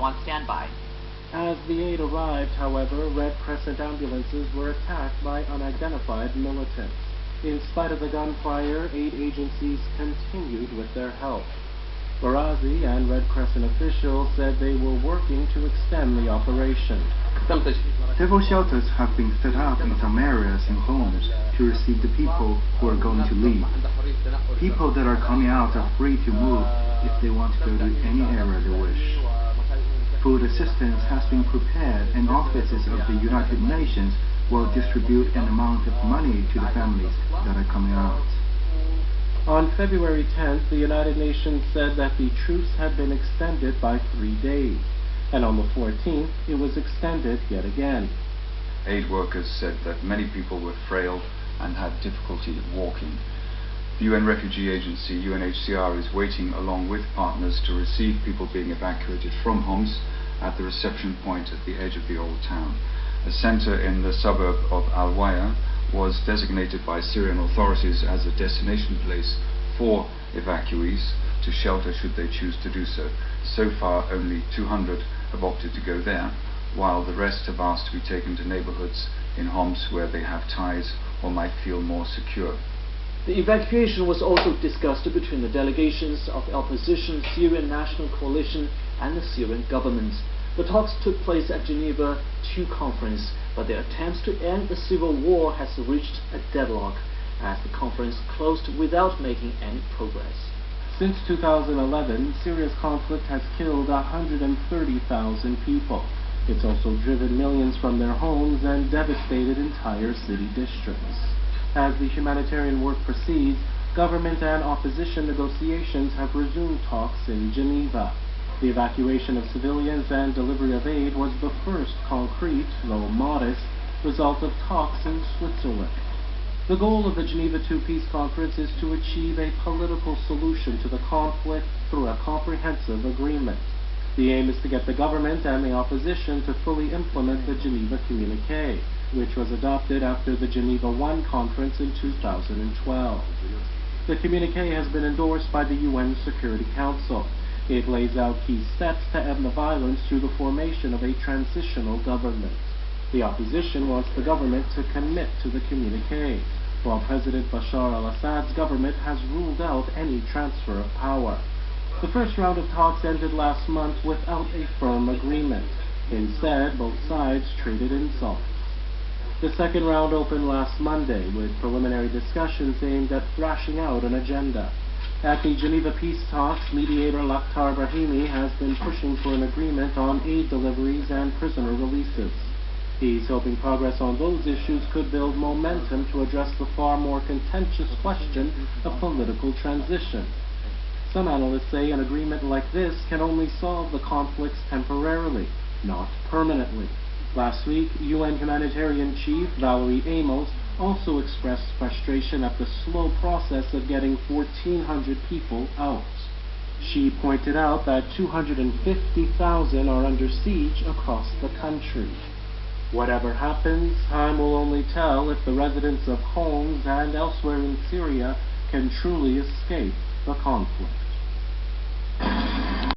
also on standby. As the aid arrived, however, Red Crescent ambulances were attacked by unidentified militants. In spite of the gunfire, aid agencies continued with their help. Barazi and Red Crescent officials said they were working to extend the operation. Several shelters have been set up in some areas and homes to receive the people who are going to leave. People that are coming out are free to move if they want to go to any area they wish. Food assistance has been prepared, and offices of the United Nations will distribute an amount of money to the families that are coming out. On February 10th, the United Nations said that the truce had been extended by 3 days, and on the 14th, it was extended yet again. Aid workers said that many people were frail and had difficulty walking. The UN Refugee Agency, UNHCR, is waiting along with partners to receive people being evacuated from Homs at the reception point at the edge of the old town. A center in the suburb of Al-Waya was designated by Syrian authorities as a destination place for evacuees to shelter should they choose to do so. So far, only 200 have opted to go there, while the rest have asked to be taken to neighborhoods in Homs where they have ties or might feel more secure. The evacuation was also discussed between the delegations of the opposition Syrian National Coalition and the Syrian government. The talks took place at Geneva II conference, but their attempts to end the civil war has reached a deadlock, as the conference closed without making any progress. Since 2011, Syria's conflict has killed 130,000 people. It's also driven millions from their homes and devastated entire city districts. As the humanitarian work proceeds, government and opposition negotiations have resumed talks in Geneva. The evacuation of civilians and delivery of aid was the first concrete, though modest, result of talks in Switzerland. The goal of the Geneva II Peace Conference is to achieve a political solution to the conflict through a comprehensive agreement. The aim is to get the government and the opposition to fully implement the Geneva Communiqué, which was adopted after the Geneva I conference in 2012. The communiqué has been endorsed by the UN Security Council. It lays out key steps to end the violence through the formation of a transitional government. The opposition wants the government to commit to the communiqué, while President Bashar al-Assad's government has ruled out any transfer of power. The first round of talks ended last month without a firm agreement. Instead, both sides traded insults. The second round opened last Monday with preliminary discussions aimed at thrashing out an agenda. At the Geneva Peace Talks, mediator Lakhdar Brahimi has been pushing for an agreement on aid deliveries and prisoner releases. He's hoping progress on those issues could build momentum to address the far more contentious question of political transition. Some analysts say an agreement like this can only solve the conflicts temporarily, not permanently. Last week, UN humanitarian chief Valerie Amos also expressed frustration at the slow process of getting 1,400 people out. She pointed out that 250,000 are under siege across the country. Whatever happens, time will only tell if the residents of Homs and elsewhere in Syria can truly escape the conflict.